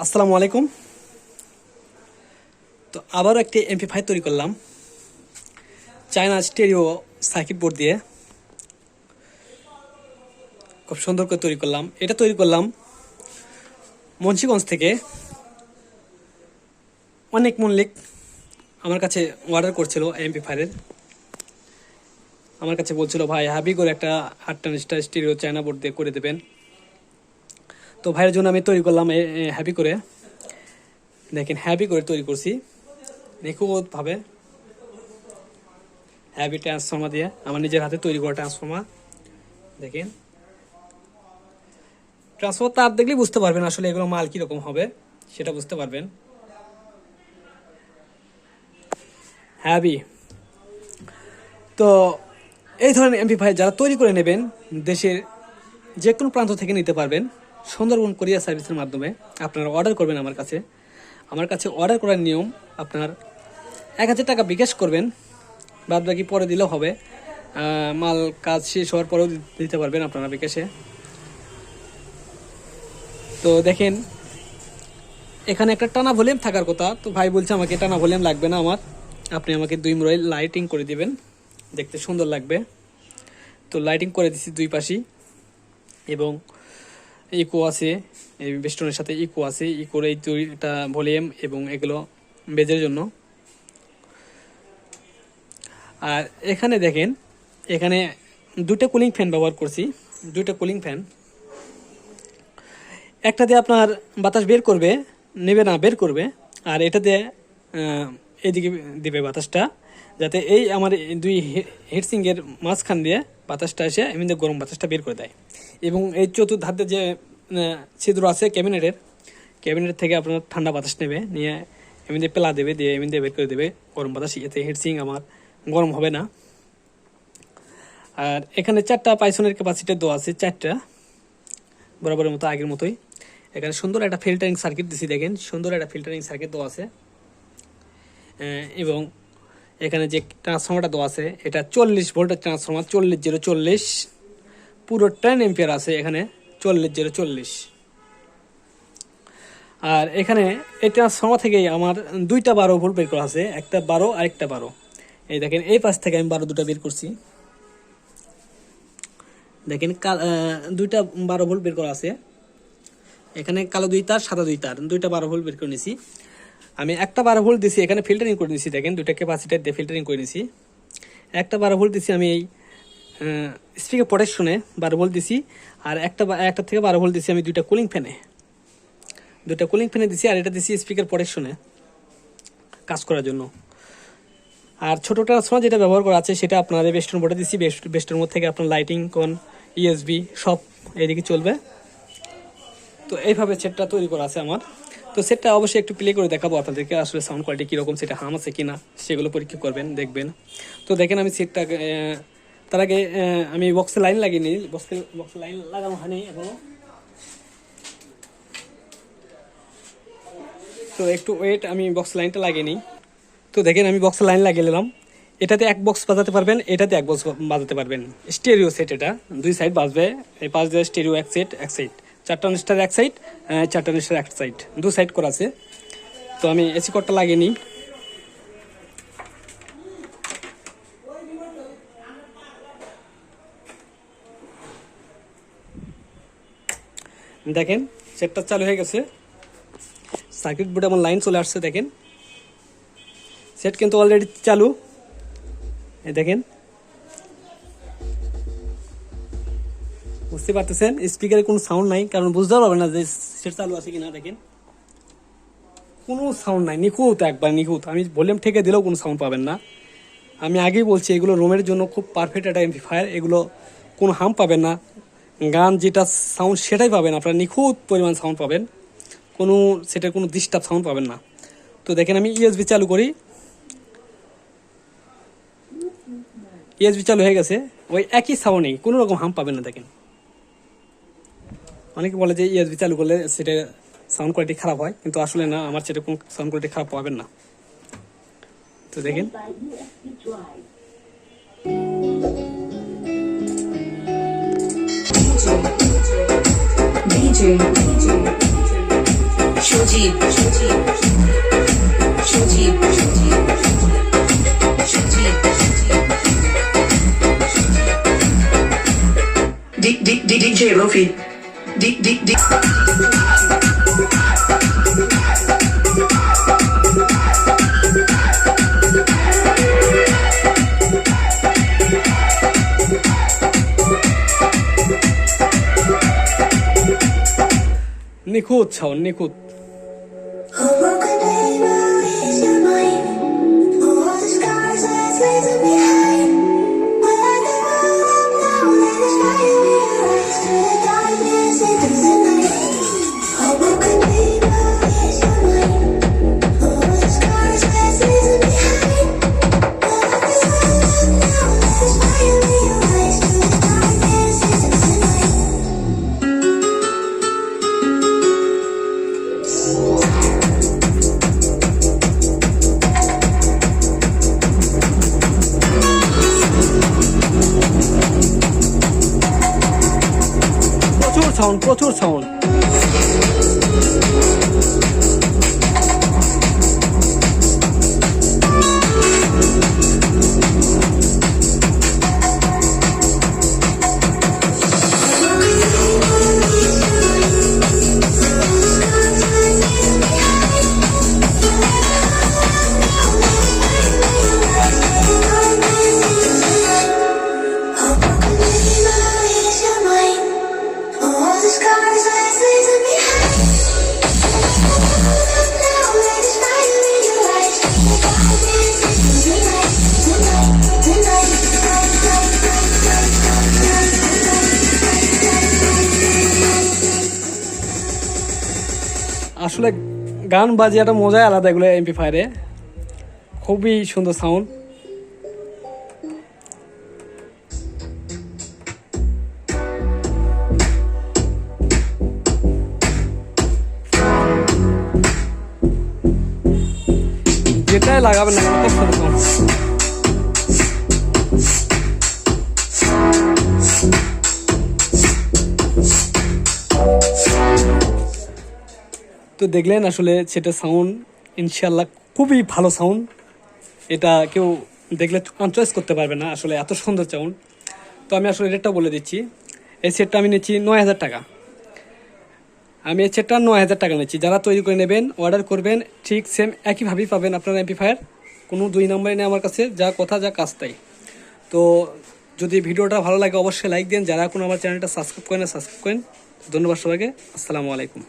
আসসালামু আলাইকুম। তো আবারও একটি এমপ্লিফায়ার তৈরি করলাম চায়না স্টেরিও সার্কিট বোর্ড দিয়ে। খুব সুন্দর করে তৈরি করলাম। এটা তৈরি করলাম মুন্সিগঞ্জ থেকে। অনেক মল্লিক আমার কাছে অর্ডার করছিল এমপ্লিফায়ারের। আমার কাছে বলছিল, ভাই হাবি করে একটা 8 ট্রানজিস্টর স্টেরিও চায়না বোর্ড দিয়ে করে দেবেন। তো ভাইয়ের জন্য আমি তৈরি করলাম হ্যাপি করে। দেখেন হ্যাপি করে তৈরি করছি নিখুঁতভাবে। হ্যাপি ট্রান্সফর্মার দিয়ে, আমার নিজের হাতে তৈরি করা ট্রান্সফর্মার। দেখেন ট্রান্সফর্মার তার দেখলেই বুঝতে পারবেন আসলে এগুলো মাল কীরকম হবে, সেটা বুঝতে পারবেন। হ্যাপি তো এই ধরনের এমপ্লিফায়ার যারা তৈরি করে নেবেন, দেশের যে কোনো প্রান্ত থেকে নিতে পারবেন সুন্দরবন কোরিয়ার সার্ভিসের মাধ্যমে। আপনারা অর্ডার করবেন আমার কাছে অর্ডার করার নিয়ম, আপনার 1000 টাকা বিকাশ করবেন, বাদ বাকি পরে দিলেও হবে। মাল কাজ শেষ হওয়ার পরেও দিতে পারবেন আপনারা বিকাশে। তো দেখেন এখানে একটা টানা ভলিউম থাকার কথা। তো ভাই বলছে আমাকে টানা ভলিউম লাগবে না আমার, আপনি আমাকে 2 মুড়াই লাইটিং করে দিবেন, দেখতে সুন্দর লাগবে। তো লাইটিং করে দিচ্ছি দুই পাশেই, এবং ইকো আছে, এই বেস্টনের সাথে ইকো আছে। ইকোর এই 2টা ভলিউম এবং এগুলো বেজের জন্য। আর এখানে দেখেন, এখানে 2টা কুলিং ফ্যান ব্যবহার করছি। 2টা কুলিং ফ্যান, একটা দিয়ে আপনার বাতাস বের করবে, বের করবে, আর এটা দিয়ে এইদিকে দিবে বাতাসটা, যাতে এই আমার 2 হিটসিংয়ের মাঝখান দিয়ে বাতাসটা এসে এমনি গরম বাতাসটা বের করে দেয়। এবং এই চতুর্ধারে যে ছিদ্র আছে ক্যাবিনেট থেকে আপনার ঠান্ডা বাতাস নেবে, নিয়ে এমনি পেলা দেবে, দিয়ে এমনি বের করে দেবে গরম বাতাস। এতে হিটসিং আমার গরম হবে না। আর এখানে 4টা পাইসনের ক্যাপাসিটি দেওয়া আছে, 4টা বরাবরের মতো, আগের মতোই। এখানে সুন্দর একটা ফিল্টারিং সার্কিট দিছি, দেখেন সুন্দর একটা ফিল্টারিং সার্কিট দেওয়া আছে। এবং এখানে যে ট্রান্সফর্মারটা দেওয়া আছে, এটা 40 ভোল্টের ট্রান্সফর্মার, 40-040, পুরো 10 এম্পিয়ার আছে এখানে, 40-040। আর এখানে এই ট্রান্সফর্মার থেকেই আমার 2টা 12 ভোল্ট বের করা আছে, একটা 12 আর একটা 12। এই দেখেন এই পাশ থেকে আমি 12 দুটা বের করছি। দেখেন 2টা 12 ভোল্ট বের করা আছে। এখানে কালো 2 তার, সাদা 2 তার, 2টা 12 ভোল্ট বের করে নিয়েছি। আমি একটা 12 ভোল্ট দিছি, এখানে ফিল্টারিং করে নিয়েছি। দেখেন 2টা ক্যাপাসিটার দিয়ে ফিল্টারিং করে নিয়েছি। একটা 12 ভোল্ট দিছি আমি এই স্পিকার প্রোটেকশনে 12 ভোল্ট দিছি। আর একটা থেকে 12 ভোল্ট দিছি আমি 2টা কুলিং ফ্যানে দিছি। আর এটা দিছি স্পিকার প্রোটেকশনে কাজ করার জন্য। আর ছোটো ট্রান্সফর্মার যেটা ব্যবহার করা আছে সেটা আপনার বেস্টন বোর্ডে দিছি। বেস্টন বোর্ড থেকে আপনার লাইটিং কোন ইউএসবি সব এইদিকে চলবে। তো এইভাবে সেটটা তৈরি করা আছে আমার। তো সেটটা অবশ্যই একটু প্লে করে দেখাবো আপনাদেরকে, আসলে সাউন্ড কোয়ালিটি কীরকম, সেটা হাম আছে কিনা সেগুলো পরীক্ষা করবেন, দেখবেন। তো দেখেন আমি সেটটা, তার আগে আমি বক্সে লাইন লাগিয়ে নিই। বক্সে লাইন লাগানো হয়নি এখনো, তো একটু ওয়েট, আমি বক্স লাইনটা লাগিয়ে নিই। তো দেখেন আমি বক্সে লাইন লাগিয়ে নিলাম। এটাতে 1 বক্স বাজাতে পারবেন, এটাতে 1 বক্স বাজাতে পারবেন। স্টেরিও সেট, এটা 2 সাইড বাজবে। এই পাশ দিয়ে স্টেরিও এক সাইড 4 ট্রানজিস্টার এক সাইড, 4 ট্রানজিস্টার এক সাইড, 2 সাইড করা আছে। তো আমি এসি কর্ডটা লাগিয়ে নিই। দেখেন সেটটা চালু হয়ে গেছে, সার্কিট বোর্ডে আমার লাইন চলে আসছে। দেখেন সেট কিন্তু অলরেডি চালু। এই দেখেন, বুঝতে পারতেছেন স্পিকারে কোনো সাউন্ড নাই, কারণ বুঝতেও পারবেন না যে সেট চালু আছে কিনা। দেখেন কোনো সাউন্ড নাই, নিখুঁত, একবার নিখুঁত। আমি ভলিউম থেকে দিলেও কোনো সাউন্ড পাবেন না। আমি আগেই বলছি এগুলো রুমের জন্য খুব পারফেক্ট একটা এমপ্লিফায়ার। এগুলো কোনো হাম পাবেন না, গান যেটা সাউন্ড সেটাই পাবেন আপনারা, নিখুঁত পরিমাণ সাউন্ড পাবেন, কোনো সেটার কোনো ডিস্টার্ব সাউন্ড পাবেন না। তো দেখেন আমি ইউএসবি চালু করি, ইউএসবি চালু হয়ে গেছে। ওই একই সাউন্ডেই কোনো রকম হাম পাবেন না। দেখেন অনেকে বলে যে ইউএসবি চালু করলে সেটা সাউন্ড কোয়ালিটি খারাপ হয়, কিন্তু আসলে না, আমার সেটা কোনো সাউন্ড কোয়ালিটি খারাপ পাবেন না। তো দেখেন DJ DJ Lofi. নিখুঁত সাউন্ড, নিখুঁত। প্রচুর সাউন্ড। আসলে গান বাজিয়াটা মজাই আলাদা, এগুলো এমপ্লিফায়ারে খুবই সুন্দর সাউন্ড। যেটাই লাগাবেন না খুব সুন্দর সাউন্ড। তো দেখলেন আসলে সেটা সাউন্ড ইনশাল্লাহ খুবই ভালো সাউন্ড। এটা কেউ দেখলে আনচয়েস করতে পারবে না, আসলে এত সুন্দর সাউন্ড। তো আমি আসলে রেটটা বলে দিচ্ছি। এই সেটটা আমি নিচ্ছি 9,000 টাকা। আমি এই সেটটা 9,000 টাকা নিচ্ছি। যারা তৈরি করে নেবেন, অর্ডার করবেন, ঠিক সেম একইভাবেই পাবেন আপনারা এমপ্লিফায়ার। কোনো দুই নম্বরে নেই আমার কাছে, যা কথা যা কাজ তাই। তো যদি ভিডিওটা ভালো লাগে অবশ্যই লাইক দেন। যারা কোনো আমার চ্যানেলটা সাবস্ক্রাইব করেন, সাবস্ক্রাইব করেন। ধন্যবাদ সবাইকে। আসসালামু আলাইকুম।